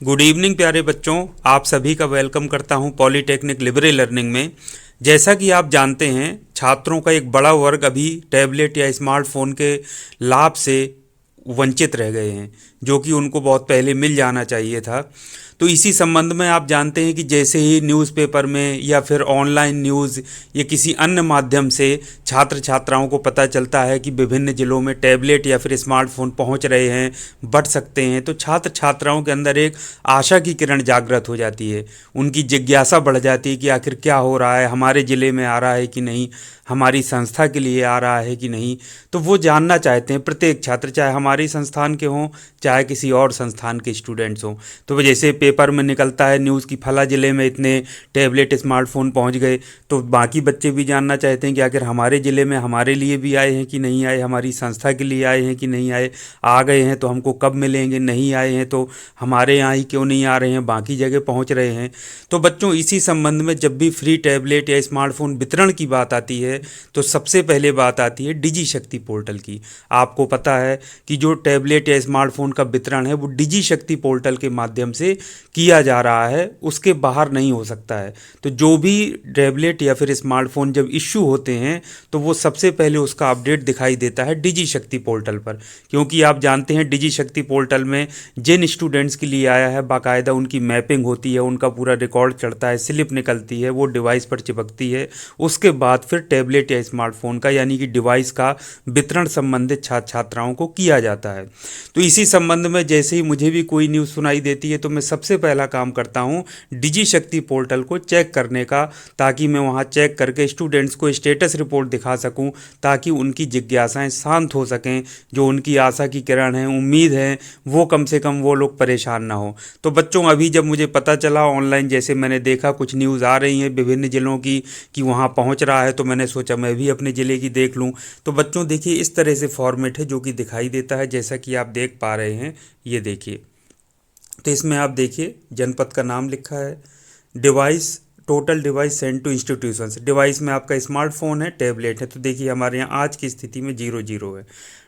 Good evening प्यारे बच्चों, आप सभी का वेलकम करता हूं पॉलीटेक्निक लिबरे लर्निंग में। जैसा कि आप जानते हैं, छात्रों का एक बड़ा वर्ग अभी टैबलेट या स्मार्टफोन के लाभ से वंचित रह गए हैं, जो कि उनको बहुत पहले मिल जाना चाहिए था। तो इसी संबंध में आप जानते हैं कि जैसे ही न्यूज़पेपर में या फिर ऑनलाइन न्यूज़ या किसी अन्य माध्यम से छात्र छात्राओं को पता चलता है कि विभिन्न ज़िलों में टैबलेट या फिर स्मार्टफोन पहुंच रहे हैं, बढ़ सकते हैं, तो छात्र छात्राओं के अंदर एक आशा की किरण जागृत हो जाती है। उनकी जिज्ञासा बढ़ जाती है कि आखिर क्या हो रहा है, हमारे ज़िले में आ रहा है कि नहीं, हमारी संस्था के लिए आ रहा है कि नहीं। तो वो जानना चाहते हैं प्रत्येक छात्र, चाहे हमारी संस्थान के हों चाहे किसी और संस्थान के स्टूडेंट्स हों। तो वो जैसे पेपर में निकलता है न्यूज़ की फला ज़िले में इतने टैबलेट स्मार्टफोन पहुंच गए, तो बाकी बच्चे भी जानना चाहते हैं कि आखिर हमारे ज़िले में हमारे लिए भी आए हैं कि नहीं आए, हमारी संस्था के लिए आए हैं कि नहीं आए, आ गए हैं तो हमको कब मिलेंगे, नहीं आए हैं तो हमारे यहाँ ही क्यों नहीं आ रहे हैं, बाकी जगह पहुँच रहे हैं। तो बच्चों, इसी संबंध में जब भी फ्री टैबलेट या स्मार्टफोन वितरण की बात आती है तो सबसे पहले बात आती है डिजी शक्ति पोर्टल की। आपको पता है कि जो टैबलेट या स्मार्टफोन का वितरण है वो डिजी शक्ति पोर्टल के माध्यम से किया जा रहा है, उसके बाहर नहीं हो सकता है। तो जो भी टैबलेट या फिर स्मार्टफोन जब इश्यू होते हैं तो वो सबसे पहले उसका अपडेट दिखाई देता है डिजी शक्ति पोर्टल पर, क्योंकि आप जानते हैं डिजी शक्ति पोर्टल में जिन स्टूडेंट्स के लिए आया है बाकायदा उनकी मैपिंग होती है, उनका पूरा रिकॉर्ड चढ़ता है, स्लिप निकलती है, वो डिवाइस पर चिपकती है। उसके बाद फिर टैबलेट या स्मार्टफोन का यानी कि डिवाइस का वितरण संबंधित छात्र छात्राओं को किया जाता है। तो इसी संबंध में जैसे ही मुझे भी कोई न्यूज़ सुनाई देती है तो मैं सबसे पहला काम करता हूँ डिजी शक्ति पोर्टल को चेक करने का, ताकि मैं वहाँ चेक करके स्टूडेंट्स को स्टेटस रिपोर्ट दिखा सकूँ, ताकि उनकी जिज्ञासाएं शांत हो सकें, जो उनकी आशा की किरण है, उम्मीद है, वो कम से कम वो लोग परेशान ना हो। तो बच्चों, अभी जब मुझे पता चला ऑनलाइन, जैसे मैंने देखा कुछ न्यूज़ आ रही हैं विभिन्न ज़िलों की कि वहाँ पहुँच रहा है, तो मैंने सोचा मैं भी अपने ज़िले की देख लूँ। तो बच्चों देखिए, इस तरह से फॉर्मेट है जो कि दिखाई देता है, जैसा कि आप देख पा रहे हैं, ये देखिए। तो इसमें आप देखिए जनपद का नाम लिखा है, device, total device send to institutions. Device में आपका स्मार्टफोन है, टैबलेट है, तो देखिए हमारे यहाँ आज की स्थिति में 0-0 है।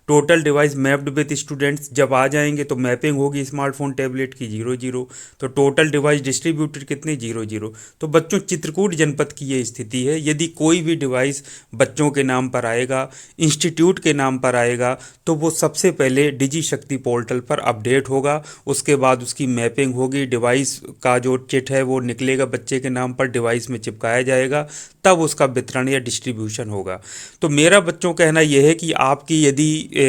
Total device mapped with students, जब आ जाएंगे तो मैपिंग होगी स्मार्टफोन टैबलेट की 0-0। तो टोटल डिवाइस डिस्ट्रीब्यूटेड कितने, 0-0। तो बच्चों, चित्रकूट जनपद की ये स्थिति है। यदि कोई भी डिवाइस बच्चों के नाम पर आएगा, इंस्टीट्यूट के नाम पर आएगा, तो वो सबसे पहले डिजी शक्ति पोर्टल पर अपडेट होगा, उसके बाद उसकी मैपिंग होगी, डिवाइस का जो चिट है वो निकलेगा बच्चे के नाम पर, डिवाइस में चिपकाया जाएगा, तब उसका वितरण या डिस्ट्रीब्यूशन होगा। तो मेरा बच्चों कहना यह है कि आपकी यदि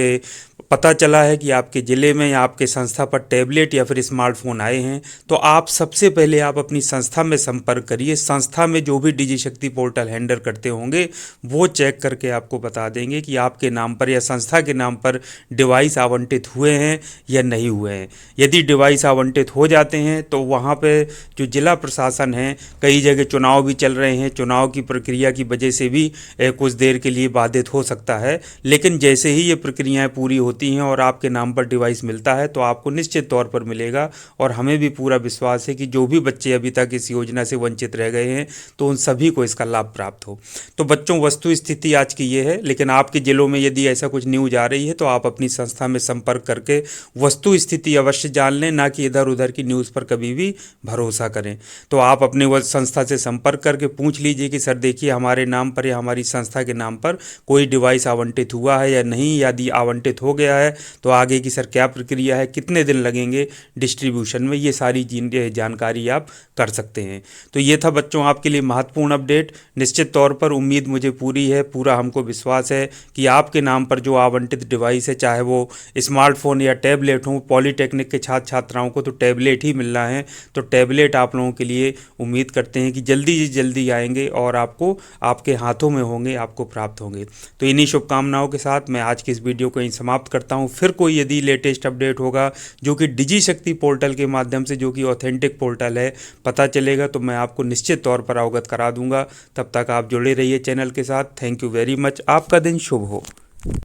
पता चला है कि आपके ज़िले में या आपके संस्था पर टैबलेट या फिर स्मार्टफोन आए हैं, तो आप सबसे पहले आप अपनी संस्था में संपर्क करिए। संस्था में जो भी डिजी शक्ति पोर्टल हैंडल करते होंगे वो चेक करके आपको बता देंगे कि आपके नाम पर या संस्था के नाम पर डिवाइस आवंटित हुए हैं या नहीं हुए हैं। यदि डिवाइस आवंटित हो जाते हैं तो वहाँ पर जो जिला प्रशासन है, कई जगह चुनाव भी चल रहे हैं, चुनाव की प्रक्रिया की वजह से भी कुछ देर के लिए बाधित हो सकता है, लेकिन जैसे ही ये प्रक्रियाएं पूरी होती हैं और आपके नाम पर डिवाइस मिलता है तो आपको निश्चित तौर पर मिलेगा। और हमें भी पूरा विश्वास है कि जो भी बच्चे अभी तक इस योजना से वंचित रह गए हैं तो उन सभी को इसका लाभ प्राप्त हो। तो बच्चों, वस्तु स्थिति आज की ये है, लेकिन आपके ज़िलों में यदि ऐसा कुछ न्यूज़ आ रही है तो आप अपनी संस्था में संपर्क करके वस्तु स्थिति अवश्य जान लें, ना कि इधर उधर की न्यूज़ पर कभी भी भरोसा करें। तो आप अपने संस्था से संपर्क करके पूछ लीजिए कि सर देखिए, हमारे नाम पर या हमारी संस्था के नाम पर कोई डिवाइस आवंटित हुआ है या नहीं, यदि आवंटित हो गया है तो आगे की सर क्या प्रक्रिया है, कितने दिन लगेंगे डिस्ट्रीब्यूशन में, ये सारी जानकारी आप कर सकते हैं। तो ये था बच्चों आपके लिए महत्वपूर्ण अपडेट। निश्चित तौर पर उम्मीद मुझे पूरी है, पूरा हमको विश्वास है कि आपके नाम पर जो आवंटित डिवाइस है, चाहे वो स्मार्टफोन या टैबलेट हो, पॉलीटेक्निक के छात्र छात्राओं को तो टैबलेट ही मिल रहा है, तो टैबलेट आप लोगों के लिए उम्मीद करते हैं कि जल्दी से जल्दी आएंगे और आपको आपके हाथों में होंगे, आपको प्राप्त होंगे। तो इन्हीं शुभकामनाओं के साथ मैं आज की इस वीडियो को यहीं समाप्त करता हूं। फिर कोई यदि लेटेस्ट अपडेट होगा जो कि डिजी शक्ति पोर्टल के माध्यम से, जो कि ऑथेंटिक पोर्टल है, पता चलेगा तो मैं आपको निश्चित तौर पर अवगत करा दूंगा। तब तक आप जुड़े रहिए चैनल के साथ। Thank you very much. आपका दिन शुभ हो।